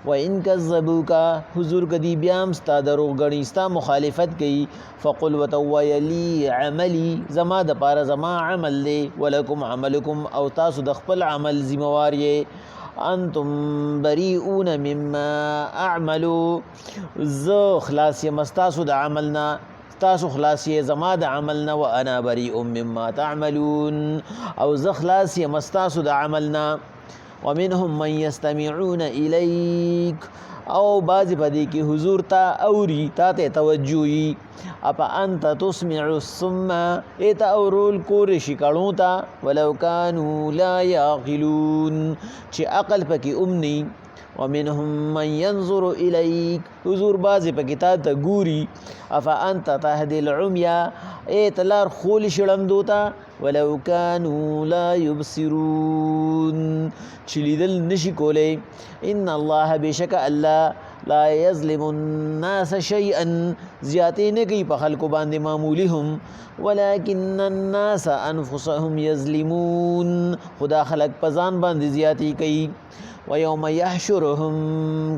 وَإِن كَذَّبُوكَ حضور کدی بیام ستا دروغ گنی ستا مخالفت کئی فقل وتویا لی عملی زما د پاره زما عمل دی ولکم عملکم او تاسو د خپل عمل ذمہوار یې انتم بریئون مما اعملو ز خلاص یم استاسو د عملنا تاسو خلاص یې زما د عملنا وانا بریئ مما تعملون او ز خلاص یم استاسو د عملنا ومنهم من يستمعون إليك او بعضی پدې کې حضور تا اوري تا ته توجهي اپا انت تسمع الصم ایتا اورول کور شکړو تا ولو كانوا لا يعقلون چې عقل پکې امني ومنهم من ينظر إليك حضور بعضی پکې تا ته ګوري افا انت تهدي العميا ایت لار خول شړندو تا ولو كانوا لا يبصرون چلیدل نشی کولے ان الله بشک الله لا يظلم الناس شيئا زیاتی نه کوي په خلکو باندې معمولی هم ولكن الناس انفسهم يظلمون خدا خلق په ځان باندې زیاتی کوي ويوم يحشرهم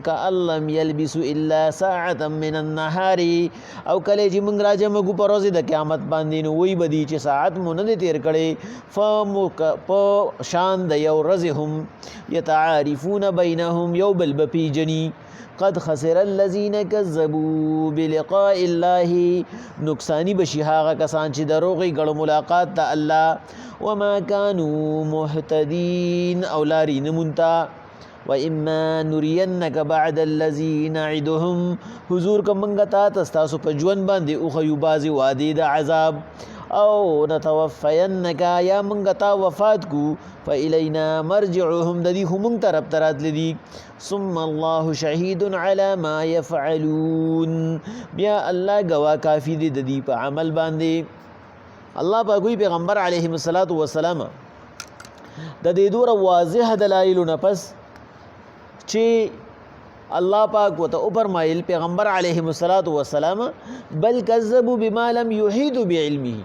كأن لم يلبسوا إلا ساعة من النهار او کله چې موږ راځم کو پروزه د قیامت باندې نو وی بدی چې ساعت مونږ نه تیر کړي په شان د یو رزهم يتعارفون بينهم یو بل بپی جنی قد خسر الذين كذبوا بلقاء الله نقصانی بشي هغه کسان چې دروغي ګړو ملاقات ته الله وما كانوا مهتدين او لاري نمونتا وَإِمَّا نُرِيَنَّكَ بَعْدَ الَّذِي نَعِدُهُمْ حضور کمنگتا تستاسو په ژوند باندې او خیو بازي وادي د عذاب او نتوفینک یا منگتا وفات کو فإلینا مرجعهم د دې هم طرف ترات لدی ثم الله شهید علی ما يفعلون بیا الله گوا کافی دی د دې په عمل باندې الله په کوئی پیغمبر علیه الصلاۃ والسلام د دې دور واضح دلایل نفس چې الله پاک وته او فرمایل پیغمبر علیه الصلاۃ والسلام بل کذبوا بما لم يحيطوا بعلمه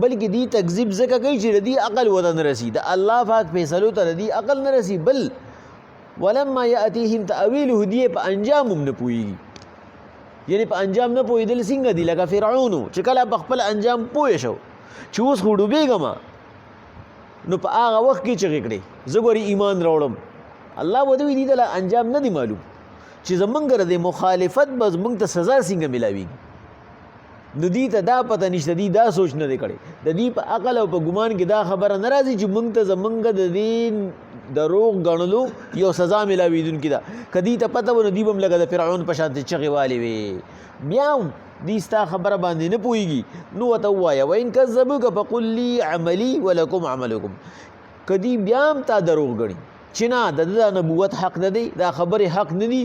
بلکې دی تکذیب زکه کوي چې دی عقل وته نه رسید الله پاک فیصلو ته دی عقل نه رسید بل ولما ياتيهم تاويله دی په انجام نه پوي یعنی په انجام نه پویدل څنګه دی لکه فرعون چې کله په خپل انجام پوي شو چې اوس خړو بیګما نو په هغه وخت کې چې کړي زګوري ایمان راوړم الله ودوی دي د انجام نه دی معلوم چې زمونږ د مخالفت بس مونږ ته سزا څنګه ملاوي نو دي ته دا پته نشته دي دا سوچ نه دی کړي د دې په عقل او په ګمان کې دا خبره ناراضي چې مونږ ته زمونږ د دین دروغ غنلو یو سزا ملاوي دن کې دا کدی ته پته ونه دی بم لګا د فرعون په شان ته چغي والی وي بیا دي ستا خبره باندې نه پويږي نو وته وایا وین کذبوک فقل لي عملي ولكم عملكم کدی بیا تا دروغ غني چنا د نبوت حق نه دی دا خبره حق نه دی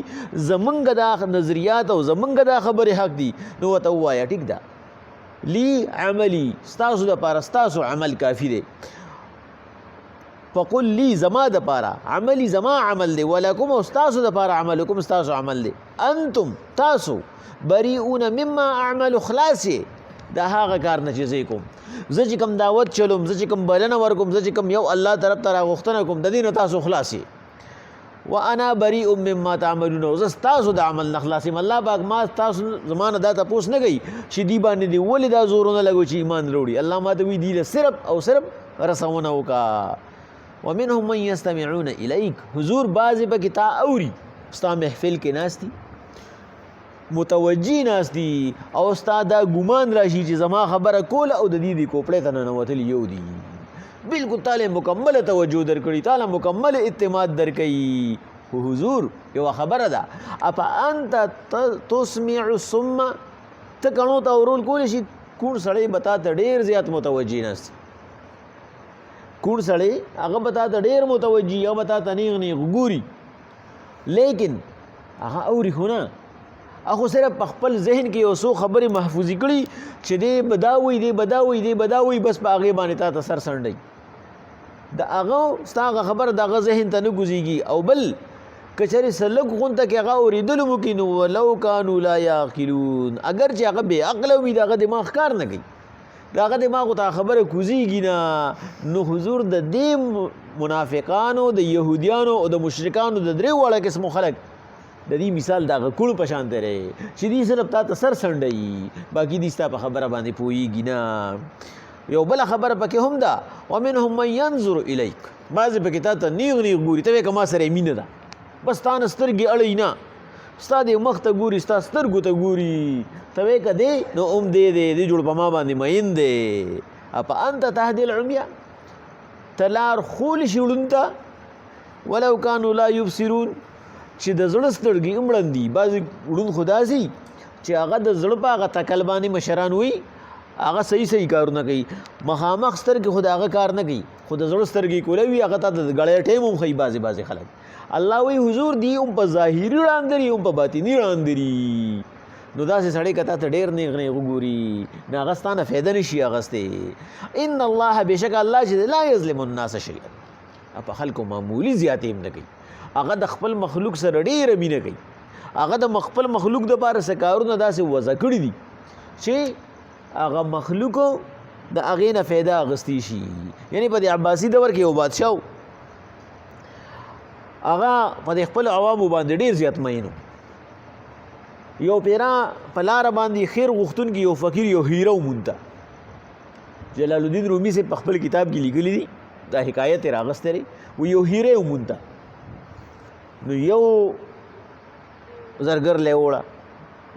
زمونږ دا نظریات او زمونږ دا خبره حق دی نو ته وایا ټیک ده لی عملی ستاسو د پاره ستاسو عمل کافی دی فقل لی زما د پاره عملی زما عمل دی ولکم استاسو د پاره عملکم استاسو عمل دی انتم تاسو بریئون مما اعمل خلاص دا هغه کار نه چې کوم زه چې کوم دعوت چلوم زه چې کوم بلنه ورکوم زه چې کوم یو الله طرف ته راغوښتنه کوم د دې نه تاسو خلاصي وانا بریء مما تعملون زه تاسو د عمل نه خلاصم الله پاک ما تاسو زمانه دا تاسو نه گئی چې دی باندې دی ولې دا زورونه لګو چې ایمان وروړي الله ما ته وی دی صرف او صرف رسونه وکا ومنهم من يستمعون اليك حضور بعضی په کتا اوري استا محفل کې ناشتي متوجی ناستی او استاد ګمان راشي چې زما خبره کول او د دې دی کوپړې ته نه وتل یو دی بالکل تعالی مکمل توجه درکړي تعالی مکمل اعتماد درکړي حضور یو خبره ده اپا انت تسمع ثم تکونو ته ورول کول شي کور سړی بتا ته ډیر زیات متوجی ناستی کور سړی هغه بتا ته ډیر متوجی او بتا ته نه ګوري لیکن هغه اوري خو نه اخو صرف خپل ذهن کې یو څو خبرې محفوظ کړي چې دی بداوي بس په هغه باندې تا سر سنډي د هغه ستاغه خبر دغه ذهن ته نه گزيږي او بل کچري سلک غونته کې هغه اوریدل مو کې نو ولو كانوا لا يعقلون اگر چې هغه به عقل وي دغه دماغ کار نه کوي دغه دماغ ته خبره کوزيږي نه نو حضور د دې منافقانو د يهوديانو او د مشرکانو د درې وړه قسم خلک د دې مثال دغه کړو په شان دی چې دې صرف تا ته سر څنډوي باقي دې ستا په خبره باندې پوهېږي نه. یو بله خبره پکې هم ده ومنهم من ینظر الیک بعضې پکې تا ته نیغ نیغ ګوري ته وایې که ما سره یې مینه ده بس تا نه سترګې اړوي نه ستا دې مخ ته ګوري ستا سترګو ته ګوري ته وایې که دی نو هم دی جوړ په ما باندې مین دی. اپا انت تهدي العمیا ته لار خولی شي وړوند ته ولو کانو لا یبصرون چې د زړه سترګې هم ړند دي بعضې وړوند خو داسې چې هغه د زړه په هغه تکل باندې مشران وي هغه صحیح کارونه کوي مخامخ سترګې خو د هغه کار نه کوي خو د زړه سترګې کولی وي هغه ته د ګړی ټیم هم ښایي بعضې خلک الله وایي حضور دی هم په ظاهري ړاندري هم په باطني ړاندري نو داسې سړی که تا ته ډېر نیغ نیغ وګوري نو هغه ستا نه فایده نه شي اخیستی. ان الله بېشکه الله چې دی لا یظلم الناس شیئا په خلکو معمولي زیاتې هم نه کوي هغه د خپل مخلوق سره ډېره مینه کوي هغه د خپل مخلوق دپاره څه کارونه داسې وضع کړي دي چې هغه مخلوق د هغې نه فایده اخیستی شي. یعنې په دې عباسي دور کې یو بادشاه هغه په دې خپل عوامو باندې ډېر زیات مین یو پیرا په لاره باندې خیر غوښتونکي یو فقیر یو هیره ومونته جلال الدین رومي سے په خپل کتاب کې لیکلی دي دا حکایت یې راغستی دی و یو هیره ومونته نو یو زرګر لی وړه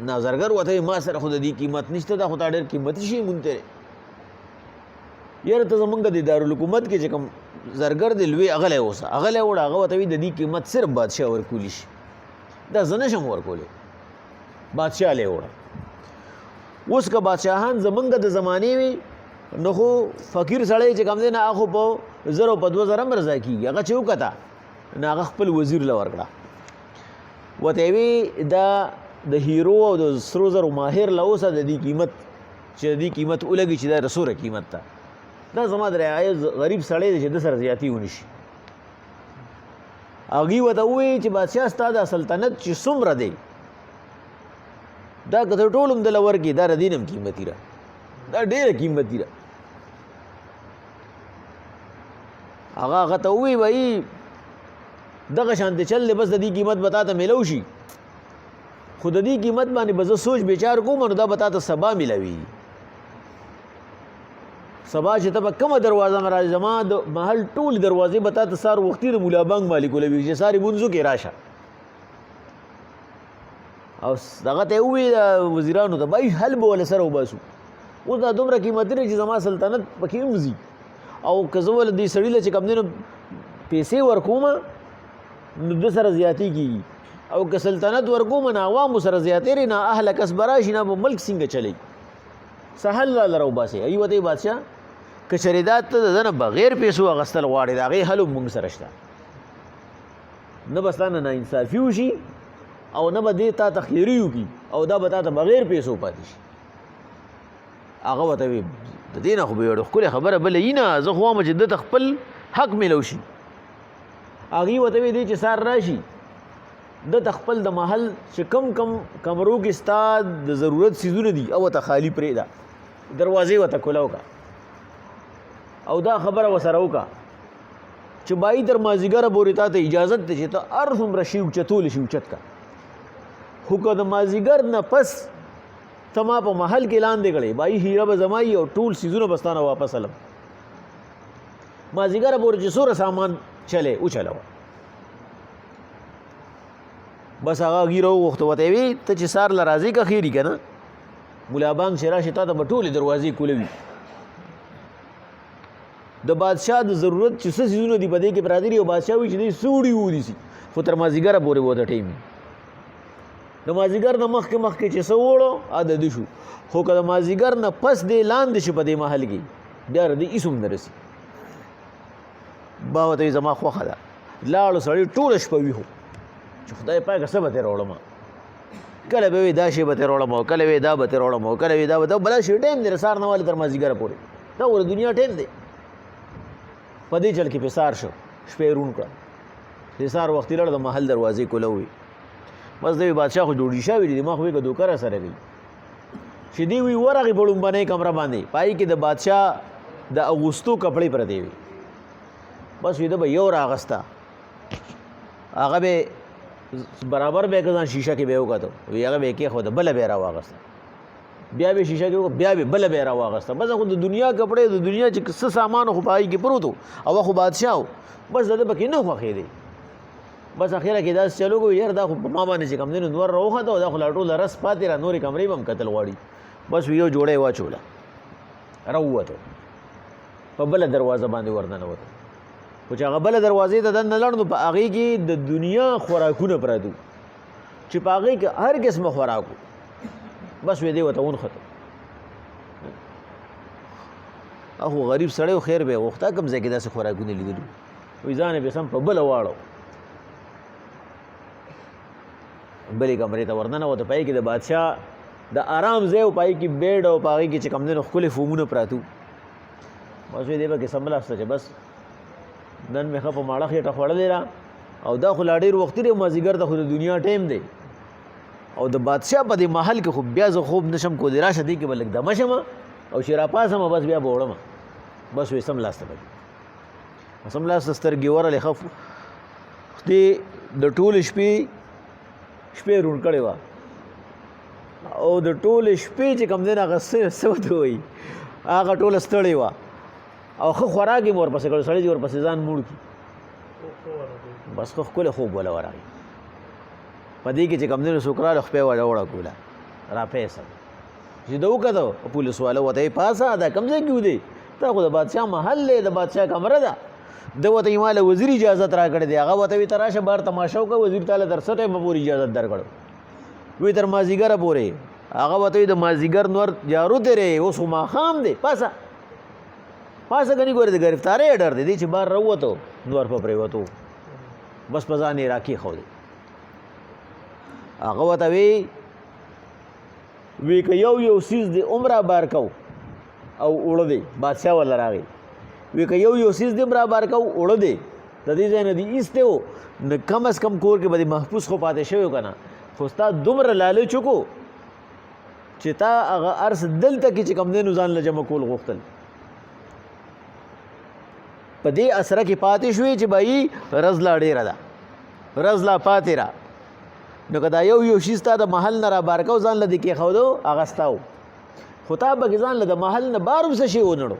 نه زرګر ورته ما سره خو د دې قیمت نشته دا خو تا ډېر قیمتي شی مونته دی یاره ته زمونږ د دارالحکومت کې چې کوم زرګر دی لوی هغه لی اوسه هغه لی وړه هغه ورته وایي د دې قیمت صرف بادشاه ورکولی شي دا زه نشم ورکولی بادشاہ لی وړه اوس که بادشاهان زمونږ د زمانې وي نو خو فقیر سړی چې کوم دی نه هغه خو په 1000 او په 2000 هم رضا کېږي هغه چې وکته نو هغه خپل وزیر له ورکړه ورته یې وی دا د هیرو او د سرو زرو ماهر له اوسه د دې قیمت چې د دې قیمت ولګي چې دا رسوره قیمت ته دا زما د رعایت غریب سړی دی چې د سره زیاتي ونی شي هغې ورته ووایي چې بادشاه ستا دا سلطنت چې څومره دی دا که ته ټول هم دله ورکړې دا د دین هم قیمتي ده دا ډېره قیمتي ده هغه ته ووایي بهی دغه شانتې چل دی بس د دې قیمت به تا ته میلو شي خو د دې قیمت باندې به زه سوچ بچار کوم نو دا به تا ته سبا میلوي سبا چې ته به کومه دروازه نه راځې زما د محل ټولې دروازې به تا ته سار وختي د ملا بانک مالک ولوي چې سارې مونځو کې راشه او دغه ته یې ووایي د وزیرانو ته بای حل به له سره وباسو اوس دا دومره قیمتي دی چې زما سلطنت پکې هم ځي او که زه ول دې سړي له چې کوم دی نو پیسې ورکوم نو ده سره زیاتې کېږي او که سلطنت ورکوم نه عوامو سره زیاتې نه اهله کس به راشي نه به ملک څنګه چلی څه حل راله راوباسئ هغې ورته بادشاه که چېرې دا ته د ده نه بغیر پیسو اخیستل غواړې د هغې حل هم موږ سره شته نه به ستا نه ناانصافي وشي او نه به دې تا ته خیري وکړي او دا به تا ته بغیر پیسو پاتې شي هغه ورته وایي د دې نه خو به یوه ښکلې خبره بله وي نه زه خو وایم چې ده ته خپل حق میلو شي هغې ورته وایي دی چې سار راشي ده ته خپل د محل چې کم کمرو کې ستا د ضرورت څیزونه دي او ورته خالي پرېږده دروازې ورته کوله وکړه او دا خبره ورسره وکړه چې بایي تر مازدیګره پورې تا ته اجازت دی چې ته هر څومره شي اوچتولی شي اوچت کا خو که د مازدیګر نه پس ته ما په محل کې لاندې کړې بایي هیره به زما او ټول څیزونه به ستا نه واپس الم مازدیګره پورې چې څومره سامان چلی وچلوه بس هغه ګیره وغوښته ورته یې وی ته چې سار له راځې که خیري که نه ملا بانک چې راشي تا ته به ټولې دروازې کولوي د بادشاه د ضرورت چې څه څیزونه دي په دې کې پراته دي او بادشاه وایي چې دی څه وړي ونیسي خو تر مازدیګره پورې به ورته ټیم وي د مازدیګر نه مخکې چې څه وړو عادت شو خو که د مازدیګر نه پس دی لاندې شي په دې محل کې بیا د دې هېڅ هم نه رسي با ورته وایي زما خوښه ده لاړو سړی ټوله شپه وي خو چې خدای پاکه څه به ترې راوړم کله به وي دا شی به ترې راوړم او کله وي دا به ترې راوړم او کله وي دا به بلا شي ټایم دی د سهار نه والې تر مازدیګره پورې دا ور دنیا ټایم دی په دې چل کې پې سار شو شپې رون کړه د سهار وختي لړ د محل دروازې کوله وي بس دی بادشاه خو جوړي شوي دي ما خو وایي که دوکه را سره کوي چې دی وي ورغې په ړومبنۍ کمره باندې پای کې د بادشاه د اغوستو کپړې پرتې وي بس وي ده به یو راغسته هغه به برابر به ځان شیشه کې به وکړو وی هغه به کې خو د بل به را واغسته بیا به شیشه کې بیا به بل به را واغسته بس خو د دنیا کپڑے د دنیا چې څه سامان خو پای کې پروتو او خو بادشاہ بس دغه پکې نه خوخې دی بس اخیره کې داس چلو کو یار دا خو ما باندې چې کم دین نور روخه دا خو لاټو لرس پاتې را نورې کمرې بم قتل غواړي بس یو جوړې واچوله راووته په بل دروازه باندې ورننه وته خو چې هغه بل دروازې ته دننه لړ نو په هغې کې د دنیا خوراکونه پراته چې په هغې کې هر قسمه خوراکو بس وې دی ورته ونښته خو غریب سړی خیر به یې غوښته کوم ځای کې داسې خوراکونه لیدلي وایي ځان یې بیا سم په بله واړو بلې کمرې ته ورننه وته په هغې کې د بادشاه د آرام ځای او په هغې کې بیډ او په هغې کې چې کوم دی نو ښکلې فومونه پراته بس وې دی پکې سملاسته چې بس نن مې ښه په ماړه خېټه خوړلې ده او دا خو لا ډېر وختي دی مازدیګر ته خو د دنیا ټایم دی او د بادشاه په دې محل کې خو بیا زه خوب نشم کولی راشه دی کې به لږ دمه شمه او چې راپاسمه بس بیا به وړمه بس وې سملاسته پکې سملاسته سترګې ورلې ښه دې د ټولې شپې روڼ کړې وه او د ټولې شپې چې کوم دی نه هغه څه ورته وایي هغه ټوله ستړې وه او ښه خوراک یې مې ورپسې کړی سړی چې ورپسې ځان موړ کړي بس ښه ښکلی خوب وله ورغی په دې کې چې کوم دی نو څوک راغله خپې وړه کوله راپیسه چې ده وکتو پولیس والا ورته یې پاسه دا کوم ځای کې ودی دا خو د بادشاه محل دی د بادشاه کمره ده ده ورته یې ماله وزیر اجازت را کړی دی هغه ورته وي ته راشه بهر تماشه وکړه وزیر تاله تر څه ټایمه پورې اجازت درکړو وی تر مازدیګره پورې هغه ورته وي د مازدیګر نور جارو تېرې اوس خو ماښام دی پاسه کني ګورې د ګرفتارۍ ډر دی چې بهر راووتو نور په پرېوتو بس په ځان یې راکېښودی هغه ورته وی که یو سیز دی عمره بار کو او اوړه دی بادشاه وله راغی وی که یو سیز دی عمره بار کو اوړه دی د دې ځای نه دی ایستی و نو کم از کم کور کې به د محفوظ خو پاتې شوی که نه خو ستا دومره لالچ وکړو چې تا هغه ارس دلته کې چې کوم دی نو ځان له جمع کول غوښتل په دې اسره کې پاتې شوې چې بهی رزله ډېره ده رزله پاتې را نو که دا یو شي ستا د محل نه را بار کو ځان له دې کېښودو هغه ستا و خو تا پکې ځان له د محل نه بار هم څه شی ونړو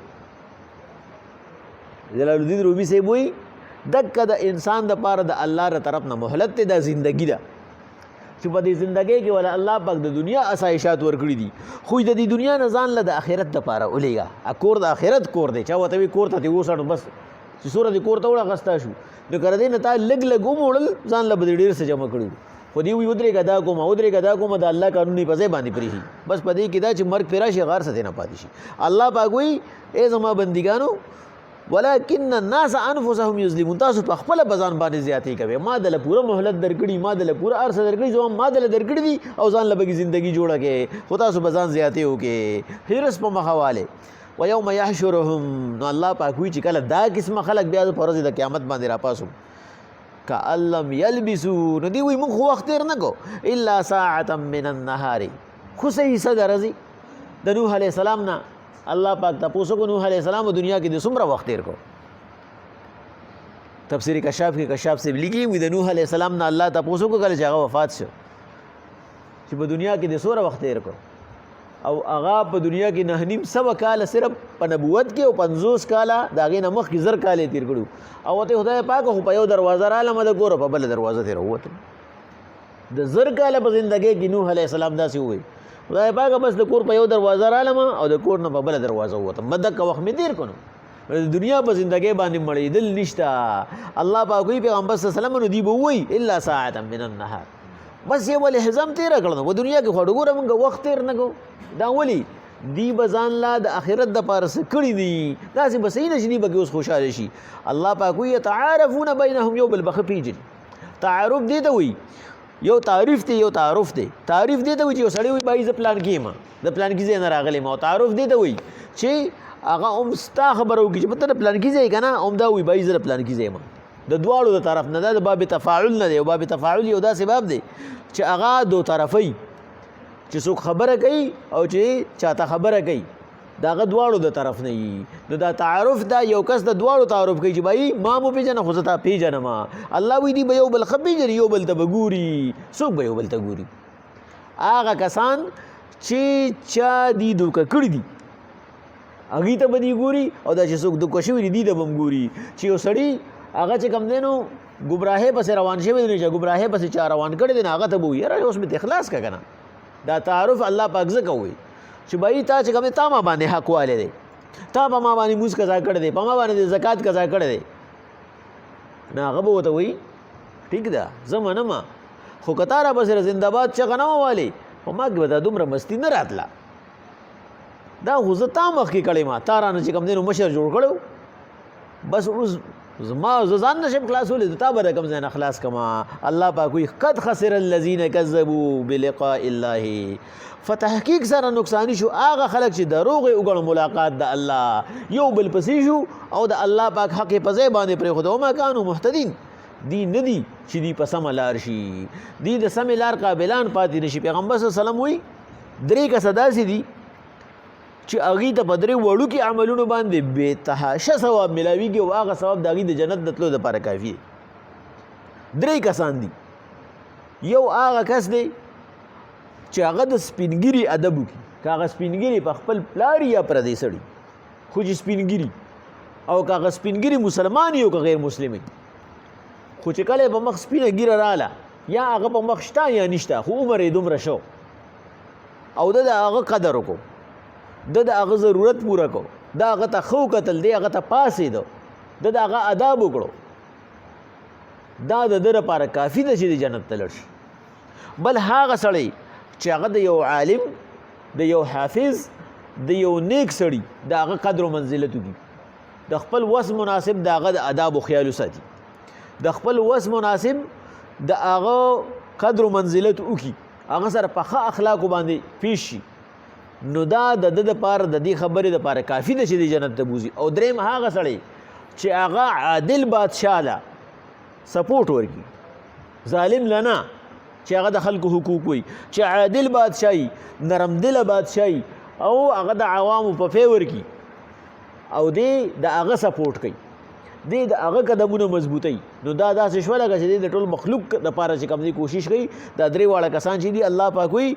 جلال الدین رومي صاحب وایي دکه د انسان دپاره د الله ر طرف نه مهلت دی دا زندګي ده چې په دې زندګۍ کې ولا الله پاک د دنیا اسایشات ورکړي دي خو د دې دنیا نه ځان له د آخرت دپاره ولېږه کور د آخرت کور دی چا ورته وي کور ته دې وسړو بس چې څومره دې کور ته وړه اخستا شو نو که دې نه تا لږ وموړل ځان له به دې ډېر څه جمع کړي خو دې وي ودرېږه دا کومه د الله قانون یې په ځای باندې پرېښي بس په دې کې دا چې مرګ پرې راشي غار څه دی نه پاتې شي الله پاک وایي ای زما بندګانو ولکن الناس انفسهم یظلمون تاسو په خپله په ځان باندې زیاتې کوئ ما دله پوره مهلت درکړي ما دله پوره هر څه درکړي زما ما دله درکړي دي او ځان له پکې زندګي جوړه کړې خو تاسو په ځان زیاتې وکړې حرص په مخه والې ویوم یحشرهم نو الله پاک وایي چې کله دا قسمه خلک بیا په ورځې د قیامت باندې راپاسو کأن لم یلبسوا نو دوی وایي موږ خو وخت تېر نه کو الا ساعة من النهار خو څه حصه د ورځې د نوح علیه السلام نه الله پاک تاسو کو نوح علیہ السلام دنیا کې د څومره وخت تیر کو تفسیر کشاف کې کشاف سے لیکي وي د نوح علیہ السلام نه الله تاسو کو کله چې هغه وفات شو چې په دنیا کې د څومره وخت تیر کو او هغه په دنیا کې 9.5 کال صرف په نبوت کې او 50 کال دا غي نه مخ کې زر کال تیر کړو او ته خدای پاک خو په یو دروازه را لمه د ګور په بل دروازه تیر وته د زر کال په ژوندۍ کې نوح علیہ السلام داسې وي خدای پاک بس د کور په یو دروازه رالم او د کور نه په بله دروازه ووتم بدک وخت مې تېر کړو د دنیا په زندګۍ باندې مړېدل نشته الله پاک وایي پیغمبر صلی الله علیه وسلم نو دوی به ووایي الا ساعة من النهار بس یې ولې حزم تېره کړه په دنیا کې خو ګوره موږ وخت تېر نه کوو دا ولې دی به ځان لا د آخرت دپاره څه کړي دي داسې به صحیح نه چې دی به کې اوس خوشحاله شي الله پاک وایي یتعارفون بینهم یو بل به ښه پېژني تعارف دې ته وایي یو تعریف دی یو تعارف دی تعریف دی ته وایي چې یو سړی وایي بایي زه پلان کې یم د پلان کې ځای نه راغلی یم او تعارف دی ته وایي چې هغه هم ستا خبره وکړي چې ته د پلان کې ځای که نه هم دا وایي بایي زه د پلان کې ځای یم د دواړو د طرف نه دا د باب تفاعل نه دی او باب تفاعل یو داسې باب دی چې هغه دو طرفی چې څوک خبره کوي او چې چاته خبره کوي دا هغه دواړو د طرف نه وي. نو دا تعارف دا یو کس د دواړو تعارف کوي چې بھائی ما مو پیژنه خو زه تا پیژنم. الله وایي دی به یو بل ښه پیژني، یو بل ته به ګوري. څوک به یو بل ته ګوري؟ هغه کسان چې چا دي دوکه کړي دي هغې ته به دی ګوري، او دا چې څوک دوکه شوي دي دي ته به هم ګوري. چې یو سړي هغه چې کوم دی نو ګمراهۍ پسې روان شوی دی، چې ګمراهۍ پسې چا روان کړی دی نو هغه ته به وایي یاره اوس مې ته اخلاص که که نه. دا تعارف الله پاک ځکه وایي چې بھائی تا چې کوم دی تا ما باندې حق والی دی، تا په ما باندې مونځ قضا کړی دی، په ما باندې زکات قضا کړی دی. نو هغه به ورته وایي ټیک ده زه منم، خو که تا را پسې زنده باد چغه نه وه والی په ما کې به دا دومره مستی نه راتله. دا خو زه تا مخکې کړی ما، تا رانه چې کوم دی نو مشر جوړ کړی بس اوس زه ځان نشم خلاصولی، تا به د کوم ځای نه خلاص کما. الله پاک وایي قد خسر الذین کذبوا بلقاء الله، فتحقیق سره نقصانی شو هغه خلک چې دروغ یې وګڼو ملاقات د الله، یو بل پسې شو او د الله پاک حق یې په ځای باندې پرېښود. وما کانوا مهتدین، دی نه دي چې دی په سمه لار شي، دی د سمې لار قابلان پاتې نه شي. پیغمبر صلی الله علیه وسلم وایي درې کسه داسې دي چې هغې ته په درې وړوکي عملونو باندې بې تحاشه ثواب میلاویږي او هغه ثواب د هغې د جنت د تلو دپاره کافي دی. درې کسان دي. یو هغه کس دی چې هغه د سپینګیري ادب وکړي، که هغه سپینګیري په خپل پلار یا پردی سړي، خو چې سپینګیري او که هغه سپینګیري مسلمان یو که غیر مسلم، خو چې کله په مخ سپینه ګیره راله یا هغه په مخ شته یا نشته، خو عمر یې دومره شو او د هغه قدر وکړو، د هغه ضرورت پوره کو، د هغه ته ښه وکتل، دی هغه ته پاسېده، د هغه اداب وکړو، دا د ده لپاره کافي ده چې د جنت ته لاړ شي. بل هغه سړی چې هغه د یو عالم، د یو حافظ، د یو نیک سړي د هغه قدر و منزلت وکړي، د خپل وس مناسب د هغه د آداب و خیال وساتي، د خپل وس مناسب د هغه قدر و منزلت وکړي، هغه سره په ښه اخلاقو باندې پیش شي، نو دا د ده دپاره د دې خبرې دپاره کافي ده چې د جنت ته بوځي. او دریم هغه سړی چې هغه عادل بادشاه له سپورټ ورکړي، ظالم له نه، چې هغه د خلکو حقوق وي، چې عادل بادشاهي، نرم دله بادشاهي او هغه د عوامو په فیور کې او دی د هغه سپورټ کوي، دی د هغه قدمونه مضبوطوي. نو دا داسې شوه لکه چې دی د ټول مخلوق دپاره چې کوم دی کوشش کوي. دا درې واړه کسان چې دي الله پاک وایي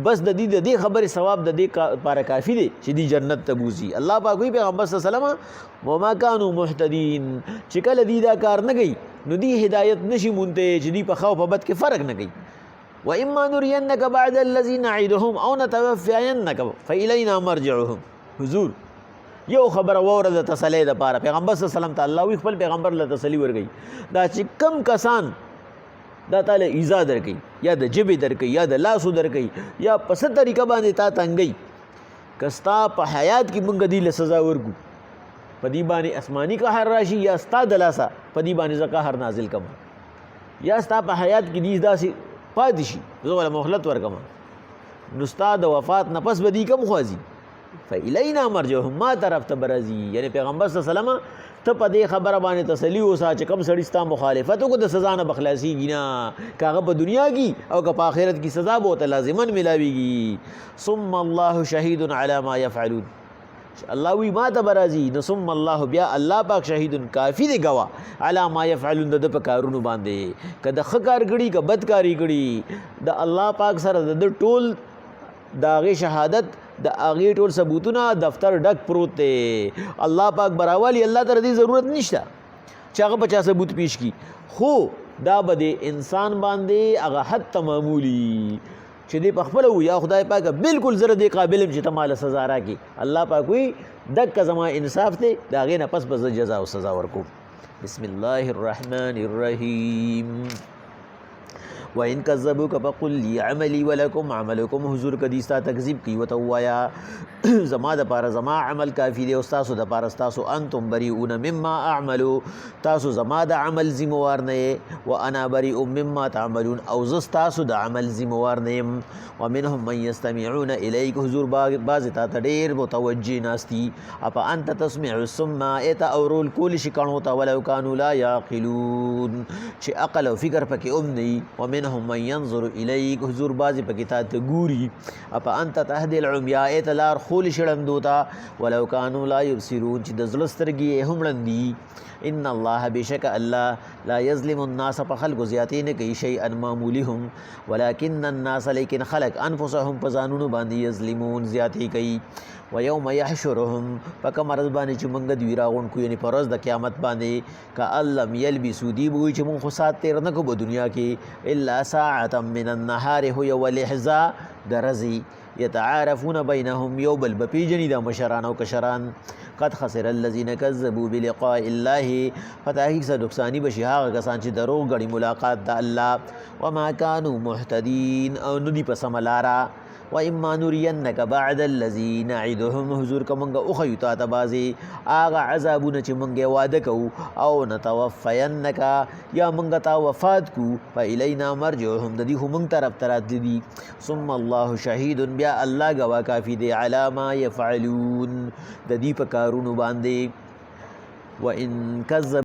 بس د دې د دې خبرې ثواب د دې لپاره کافي دی چې دی جنت ته بوځي. الله پاک وایي پیغمبر صلی الله علیه وسلم وما کانوا مهتدین، چې کله دی دا کار نه کوي نو دی هدایت نشي مونته، چې دی په ښه او په بد کې فرق نه کوي. وإما نرينك بعد الذي نعدهم أو نتوفينك فإلينا مرجعهم. حضور یو خبره واوره د تسلی دپاره، پیغمبر صلی الله علیه وسلم ته الله وی خپل پیغمبر له تسلی ورکوي، دا چې کم کسان دا تاله ایزا درکوي یا د ژبې درکوي یا د لاسو درکوي یا په څه طریقه باندې تا تنګوي، که ستا په حیات کې موږ دې له سزا ورکو، په دې باندې آسماني قهر راشي یا ستا د لاسه په دې باندې زه قهر نازل کړم، یا ستا په حیات کې دې داسې پاتې شي زه وله مهلت ورکړم، نو ستا د وفات نه پس به دې کم خوځي فإلینا مرجعهم، ما طرف ته به راځي. یعنې پیغمبر صلی الله علیه وسلم ته په دې خبره باندې تسلي اوسه چې کوم سړي ستا مخالفت وکړو د سزا نه به خلاصېږي نه، که هغه په دنیا کې او که په آخرت کې سزا به ورته لازمن میلاویږي. ثم الله شهید علی ما یفعلون، الله وی ما ته به راځي، نو ثم الله بیا الله پاک شهید کافي دی ګواه علی ما یفعلون د ده په کارونو باندې، که د ښه کار کړي که بد کاري کړي، د الله پاک سره د ده ټول د هغې شهادت د هغې ټول ثبوتونه دفتر ډک پروت دی. الله پاک براوالي، الله ته دې ضرورت نشته چې هغه په چا ثبوت پیش کړي، خو دا به د انسان باندې هغه حد ته معمولي چې دی په خپله وي یا خدای پاکه بلکل زه دې قابل یم چې ته ماله سزا راکړي. الله پاک وایي دکه زما انصاف دی، د هغې نه پس به زه جزا او سزا ورکوم. بسم الله الرحمن الرحیم. وإن كذبوك فقل لي عملي ولكم عملكم. حضور کدی ستا تکذیب کی وته وایا زما د پاره زما عمل کافی دی او تاسو د پاره تاسو انتم بریئون مما اعملوا، تاسو زما د عمل ذمہوار نه و انا بریء مما تعملون، او زس تاسو د عمل ذمہوار نه. ومنهم من يستمعون اليك، حضور بعض تا ډیر متوجی ناستی. اپا انت تسمع الصم، ایت اورول کول شکانو تا ولو كانوا لا يعقلون، چې عقل او فکر پکې اوم نه. ومن ومنهم من ينظر الیک حضور بازی پکې تا ته ګوري اپا انت تهدی العمياء لار خول شړندو تا ولو كانوا لا يبصرون چې د زړه سترګې هم ړندي ان الله بشک الله لا يظلم الناس فخلق زیاتین کوي شیئا معمولهم ولكن الناس لیکن خلق انفسهم پزانونو باندې یظلمون زیاتی کوي ويوم يحشرهم فکمرز باندې چې مونږ دوی راغون کو یعنی پرز د قیامت باندې کألم یلبسو دی بوي چې مونږ خو سات تیر نه کو په دنیا کې الا ساعه من النهار هو ولحظا درزي يتعارفون بينهم يوبل بپیجنی دا مشران او کشران قد خسر الذين كذبوا بلقاء الله فتحقیق سے نقصانی بشي هغه کسان چې دروغ غړي ملاقات د الله وما كانوا مهتدين او ندی په سملارا وإما نرينك بعد الذي نعدهم حضور کومنګ او خیوتا تبازي اغه عذابونه چې مونږه وعده کو او نتوفینک یا مونږ تا وفات کو فإلینا مرجعهم د دې هم طرف ترات دي ثم الله شهید بیا الله گوا کافی دی علی ما يفعلون د دې په کارونو باندې وان کذب